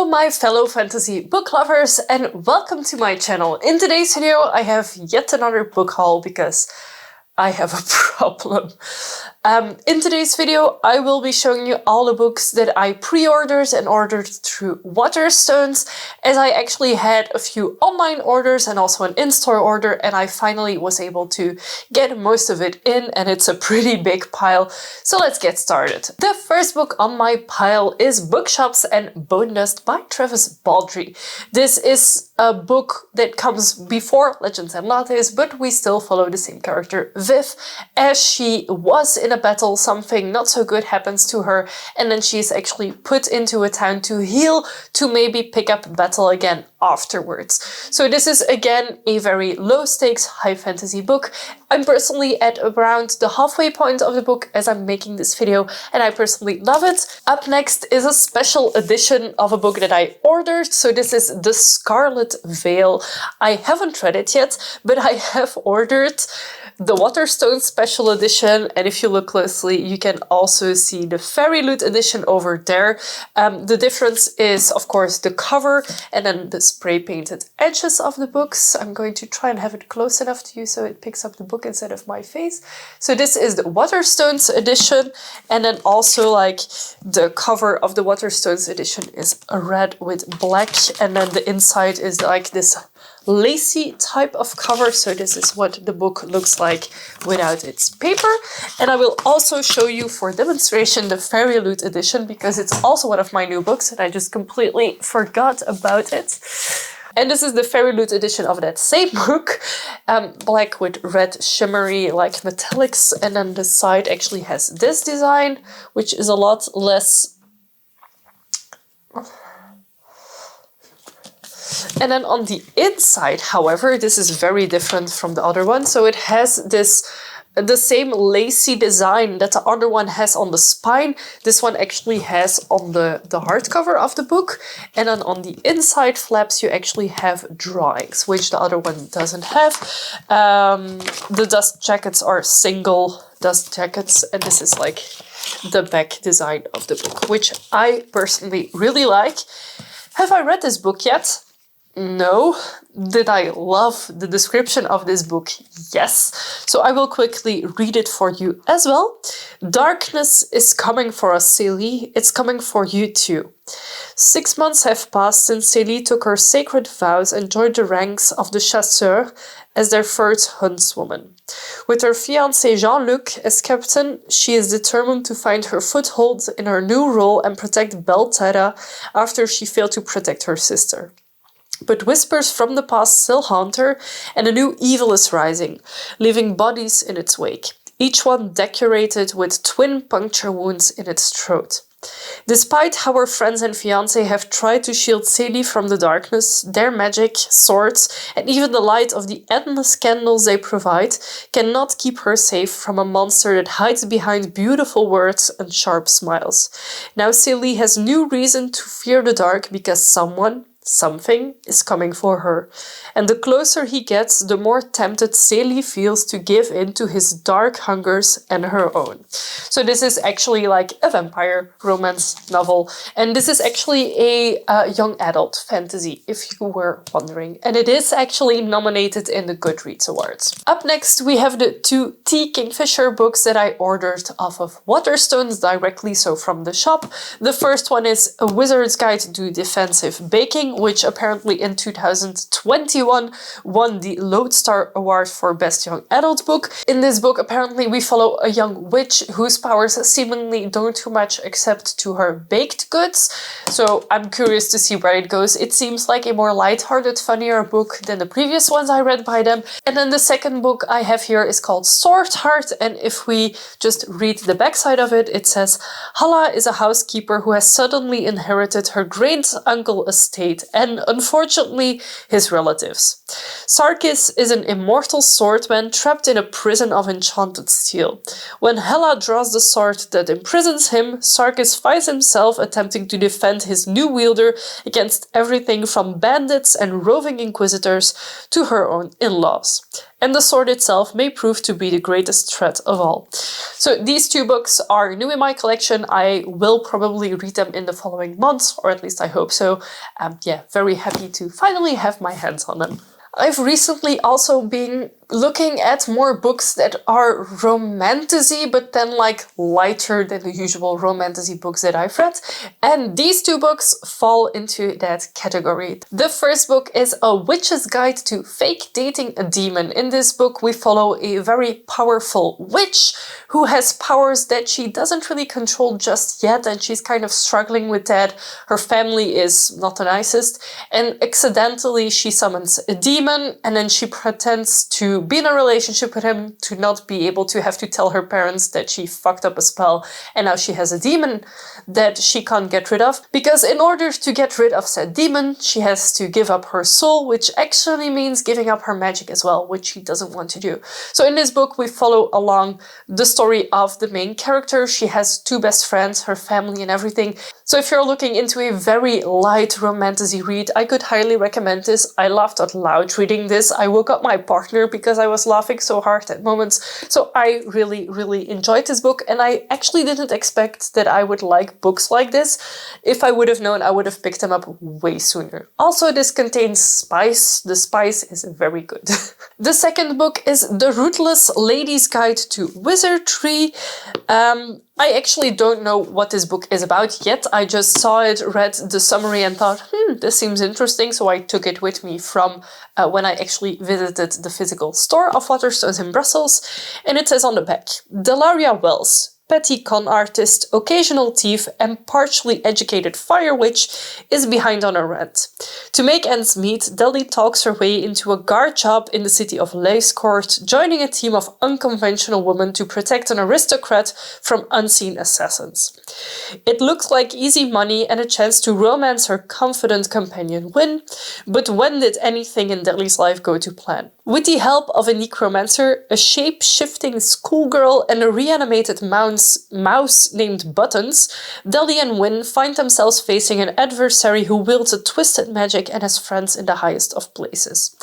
Hello my fellow fantasy book lovers and welcome to my channel. In today's video I have yet another book haul because I have a problem. In today's video I will be showing you all the books that I pre-ordered and ordered through Waterstones, as I actually had a few online orders and also an in-store order, and I finally was able to get most of it in, and it's a pretty big pile. So let's get started. The first book on my pile is Bookshops and Bone Dust by Travis Baldree. This is a book that comes before Legends and Lattes, but we still follow the same character, Viv, as she was in a battle, something not so good happens to her, and then she's actually put into a town to heal, to maybe pick up battle again afterwards. So this is again a very low stakes, high fantasy book. I'm personally at around the halfway point of the book as I'm making this video, and I personally love it. Up next is a special edition of a book that I ordered. So this is The Scarlet Veil. I haven't read it yet, but I have ordered the Waterstones special edition, and if you look closely you can also see the Fairy Loot edition over there. The difference is of course the cover and then the spray painted edges of the books. I'm going to try and have it close enough to you so it picks up the book instead of my face. So this is the Waterstones edition, and then also like the cover of the Waterstones edition is red with black, and then the inside is like this lacy type of cover. So this is what the book looks like without its paper. And I will also show you for demonstration the Fairy Loot edition, because it's also one of my new books and I just completely forgot about it. And this is the Fairy Loot edition of that same book, black with red shimmery like metallics, and then the side actually has this design, which is a lot less. And then on the inside, however, this is very different from the other one. So it has the same lacy design that the other one has on the spine. This one actually has on the hardcover of the book. And then on the inside flaps, you actually have drawings, which the other one doesn't have. The dust jackets are single dust jackets, and this is like the back design of the book, which I personally really like. Have I read this book yet? No. Did I love the description of this book? Yes. So I will quickly read it for you as well. Darkness is coming for us, Célie. It's coming for you too. 6 months have passed since Célie took her sacred vows and joined the ranks of the chasseurs as their first huntswoman. With her fiancé Jean-Luc as captain, she is determined to find her foothold in her new role and protect Belterra after she failed to protect her sister. But whispers from the past still haunt her, and a new evil is rising, leaving bodies in its wake, each one decorated with twin puncture wounds in its throat. Despite how her friends and fiancé have tried to shield Célie from the darkness, their magic, swords, and even the light of the endless candles they provide cannot keep her safe from a monster that hides behind beautiful words and sharp smiles. Now Célie has new reason to fear the dark because something is coming for her. And the closer he gets, the more tempted Célie feels to give in to his dark hungers and her own. So this is actually like a vampire romance novel. And this is actually a young adult fantasy, if you were wondering. And it is actually nominated in the Goodreads Awards. Up next, we have the 2 T. Kingfisher books that I ordered off of Waterstones directly, so from the shop. The first one is A Wizard's Guide to Defensive Baking, which apparently in 2021 won the Lodestar Award for Best Young Adult Book. In this book, apparently we follow a young witch whose powers seemingly don't too much except to her baked goods. So I'm curious to see where it goes. It seems like a more lighthearted, funnier book than the previous ones I read by them. And then the second book I have here is called Sword Heart, and if we just read the backside of it, it says, Hala is a housekeeper who has suddenly inherited her great-uncle estate and, unfortunately, his relatives. Sarkis is an immortal swordman trapped in a prison of enchanted steel. When Hela draws the sword that imprisons him, Sarkis finds himself attempting to defend his new wielder against everything from bandits and roving inquisitors to her own in-laws. And the sword itself may prove to be the greatest threat of all. So these two books are new in my collection. I will probably read them in the following months, or at least I hope so. Yeah, very happy to finally have my hands on them. I've recently also been looking at more books that are romantasy, but then like lighter than the usual romantasy books that I've read. And these two books fall into that category. The first book is A Witch's Guide to Fake Dating a Demon. In this book, we follow a very powerful witch who has powers that she doesn't really control just yet, and she's kind of struggling with that. Her family is not the nicest, and accidentally she summons a demon, and then she pretends to be in a relationship with him to not be able to have to tell her parents that she fucked up a spell and now she has a demon that she can't get rid of. Because in order to get rid of said demon, she has to give up her soul, which actually means giving up her magic as well, which she doesn't want to do. So in this book, we follow along the story of the main character. She has two best friends, her family and everything. So if you're looking into a very light romantasy read, I could highly recommend this. I laughed out loud reading this. I woke up my partner because I was laughing so hard at moments. So I really, really enjoyed this book, and I actually didn't expect that I would like books like this. If I would have known, I would have picked them up way sooner. Also, this contains spice. The spice is very good. The second book is The Ruthless Lady's Guide to Wizardry. I actually don't know what this book is about yet. I just saw it, read the summary and thought, this seems interesting. So I took it with me from when I actually visited the physical store of Waterstones in Brussels. And it says on the back, Delaria Wells, petty con artist, occasional thief, and partially educated fire witch, is behind on her rent. To make ends meet, Deli talks her way into a guard job in the city of Leyscourt, joining a team of unconventional women to protect an aristocrat from unseen assassins. It looks like easy money and a chance to romance her confident companion Win, but when did anything in Deli's life go to plan? With the help of a necromancer, a shape-shifting schoolgirl, and a reanimated mouse named Buttons, Deli and Win find themselves facing an adversary who wields a twisted magic and has friends in the highest of places.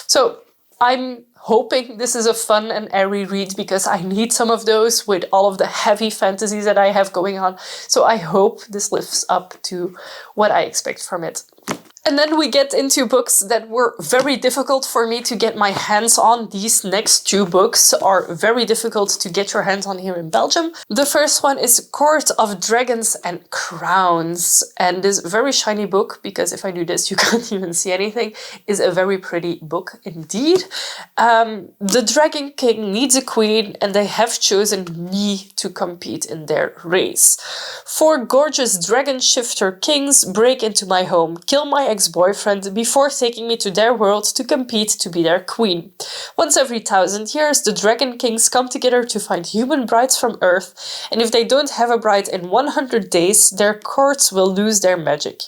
So I'm hoping this is a fun and airy read because I need some of those with all of the heavy fantasies that I have going on. So I hope this lives up to what I expect from it. And then we get into books that were very difficult for me to get my hands on. These next two books are very difficult to get your hands on here in Belgium. The first one is Court of Dragons and Crowns. And this very shiny book, because if I do this you can't even see anything, is a very pretty book indeed. The Dragon King needs a queen and they have chosen me to compete in their race. 4 gorgeous dragon shifter kings break into my home, kill my ex-boyfriend before taking me to their world to compete to be their queen. Once every 1,000 years, the Dragon Kings come together to find human brides from Earth, and if they don't have a bride in 100 days, their courts will lose their magic.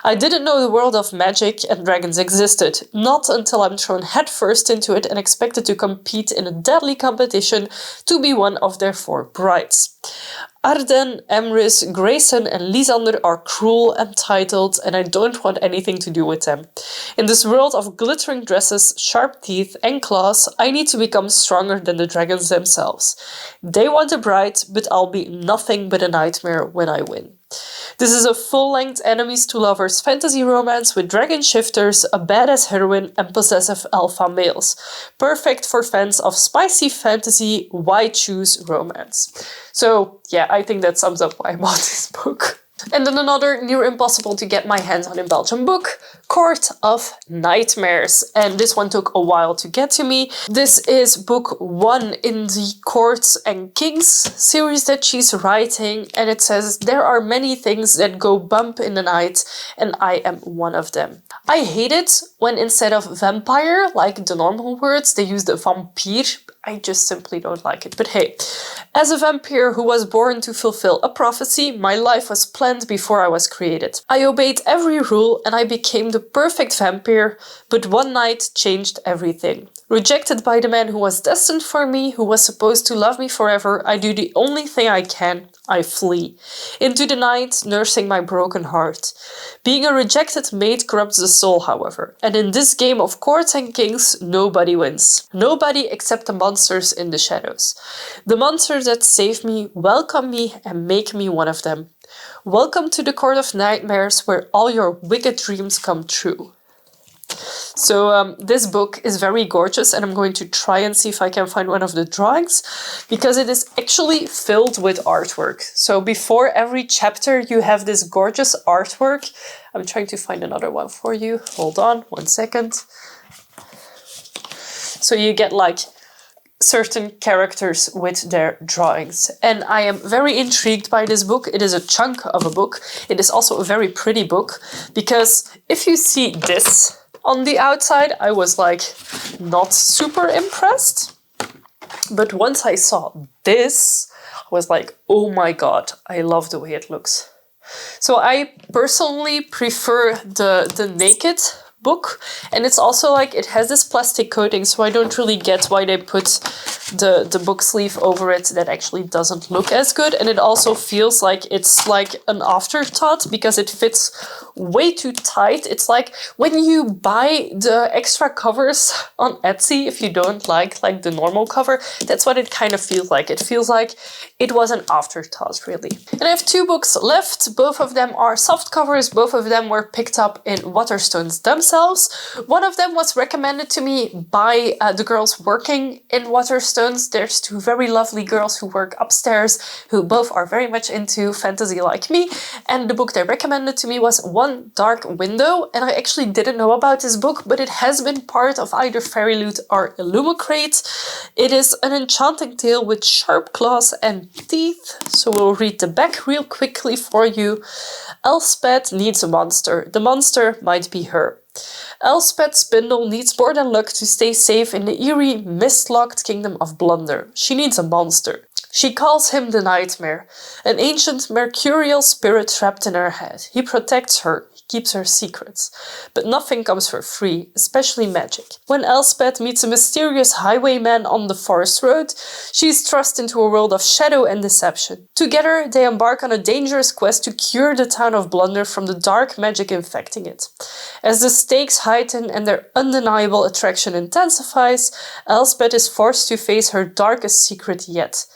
I didn't know the world of magic and dragons existed, not until I'm thrown headfirst into it and expected to compete in a deadly competition to be one of their 4 brides. Arden, Emrys, Grayson and Lysander are cruel, entitled, and I don't want anything to do with them. In this world of glittering dresses, sharp teeth and claws, I need to become stronger than the dragons themselves. They want a bride, but I'll be nothing but a nightmare when I win. This is a full-length enemies to lovers fantasy romance with dragon shifters, a badass heroine and possessive alpha males. Perfect for fans of spicy fantasy, why choose romance? So yeah, I think that sums up why I bought this book. And then another near impossible to get my hands on in Belgium book, Court of Nightmares. And this one took a while to get to me. This is book 1 in the Courts and Kings series that she's writing. And it says, there are many things that go bump in the night, and I am one of them. I hate it when instead of vampire, like the normal words, they use the vampire. I just simply don't like it. But hey, as a vampire who was born to fulfill a prophecy, my life was planned before I was created. I obeyed every rule and I became the perfect vampire, but one night changed everything. Rejected by the man who was destined for me, who was supposed to love me forever, I do the only thing I can. I flee into the night, nursing my broken heart. Being a rejected mate corrupts the soul, however, and in this game of courts and kings, nobody wins. Nobody except the monsters in the shadows. The monsters that save me, welcome me, and make me one of them. Welcome to the court of nightmares, where all your wicked dreams come true. So this book is very gorgeous, and I'm going to try and see if I can find one of the drawings, because it is actually filled with artwork. So before every chapter you have this gorgeous artwork. I'm trying to find another one for you. Hold on, 1 second. So you get like certain characters with their drawings. And I am very intrigued by this book. It is a chunk of a book. It is also a very pretty book, because if you see this on the outside, I was like not super impressed. But once I saw this, I was like, oh my god, I love the way it looks. So I personally prefer the naked book, and it's also like it has this plastic coating, so I don't really get why they put the book sleeve over it. That actually doesn't look as good, and it also feels like it's like an afterthought because it fits way too tight. It's like when you buy the extra covers on Etsy, if you don't like the normal cover, that's what it kind of feels like. It feels like it was an afterthought, really. And I have 2 books left. Both of them are soft covers. Both of them were picked up in Waterstones themselves. One of them was recommended to me by the girls working in Waterstones. There's 2 very lovely girls who work upstairs, who both are very much into fantasy like me, and the book they recommended to me was One Dark Window, and I actually didn't know about this book, but it has been part of either Fairy Loot or Illumicrate. It is an enchanting tale with sharp claws and teeth, so we'll read the back real quickly for you. Elspeth needs a monster. The monster might be her. Elspeth Spindle needs more than luck to stay safe in the eerie, mist-locked kingdom of Blunder. She needs a monster. She calls him the Nightmare, an ancient mercurial spirit trapped in her head. He protects her, he keeps her secrets. But nothing comes for free, especially magic. When Elspeth meets a mysterious highwayman on the forest road, she is thrust into a world of shadow and deception. Together, they embark on a dangerous quest to cure the town of Blunder from the dark magic infecting it. As the stakes heighten and their undeniable attraction intensifies, Elspeth is forced to face her darkest secret yet.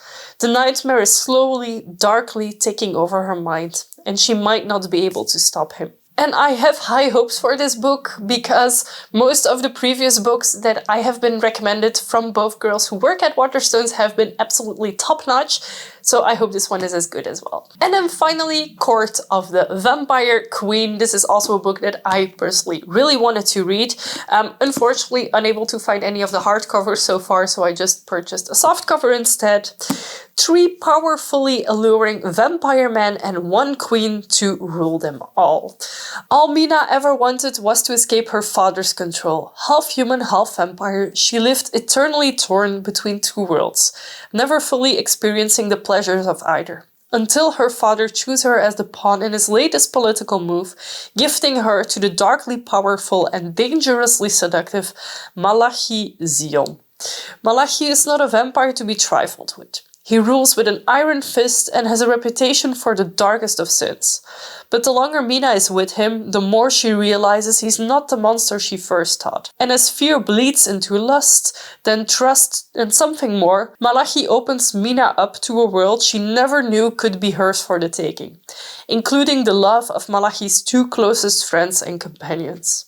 The nightmare is slowly, darkly taking over her mind, and she might not be able to stop him. And I have high hopes for this book, because most of the previous books that I have been recommended from both girls who work at Waterstones have been absolutely top-notch, so I hope this one is as good as well. And then finally, Court of the Vampire Queen. This is also a book that I personally really wanted to read. Unfortunately, unable to find any of the hardcovers so far, so I just purchased a softcover instead. 3 powerfully alluring vampire men and 1 queen to rule them all. All Mina ever wanted was to escape her father's control. Half human, half vampire, she lived eternally torn between 2 worlds, never fully experiencing the pleasures of either. Until her father chose her as the pawn in his latest political move, gifting her to the darkly powerful and dangerously seductive Malachi Zion. Malachi is not a vampire to be trifled with. He rules with an iron fist and has a reputation for the darkest of sins. But the longer Mina is with him, the more she realizes he's not the monster she first thought. And as fear bleeds into lust, then trust, and something more, Malachi opens Mina up to a world she never knew could be hers for the taking, including the love of Malachi's 2 closest friends and companions.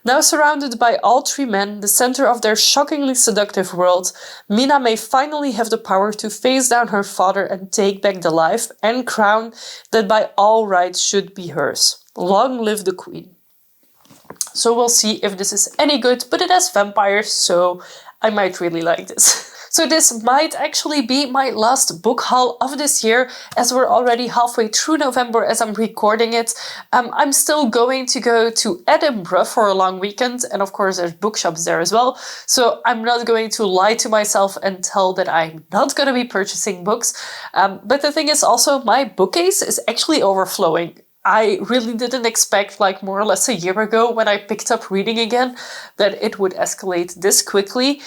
Now surrounded by all 3 men, the center of their shockingly seductive world, Mina may finally have the power to face down her father and take back the life and crown that by all rights should be hers. Long live the queen. So we'll see if this is any good, but it has vampires, so I might really like this. So this might actually be my last book haul of this year, as we're already halfway through November as I'm recording it. I'm still going to go to Edinburgh for a long weekend, and of course there's bookshops there as well. So I'm not going to lie to myself and tell that I'm not going to be purchasing books. But the thing is also, my bookcase is actually overflowing. I really didn't expect, like more or less a year ago when I picked up reading again, that it would escalate this quickly.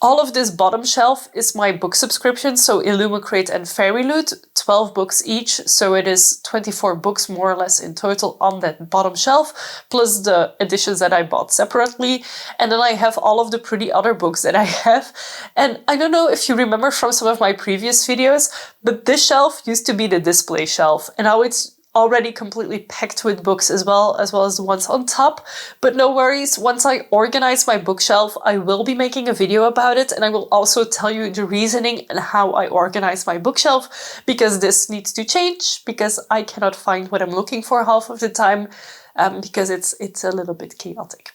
All of this bottom shelf is my book subscription, so Illumicrate and Fairy Loot, 12 books each, so it is 24 books more or less in total on that bottom shelf, plus the editions that I bought separately. And then I have all of the pretty other books that I have. And I don't know if you remember from some of my previous videos, but this shelf used to be the display shelf, and now it's already completely packed with books as well as the ones on top. But no worries, once I organize my bookshelf, I will be making a video about it, and I will also tell you the reasoning and how I organize my bookshelf, because this needs to change, because I cannot find what I'm looking for half of the time, because it's a little bit chaotic.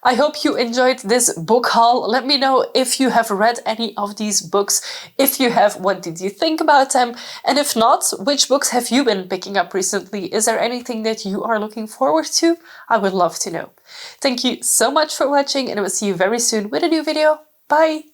I hope you enjoyed this book haul. Let me know if you have read any of these books. If you have, what did you think about them? And if not, which books have you been picking up recently? Is there anything that you are looking forward to? I would love to know. Thank you so much for watching, and I will see you very soon with a new video. Bye!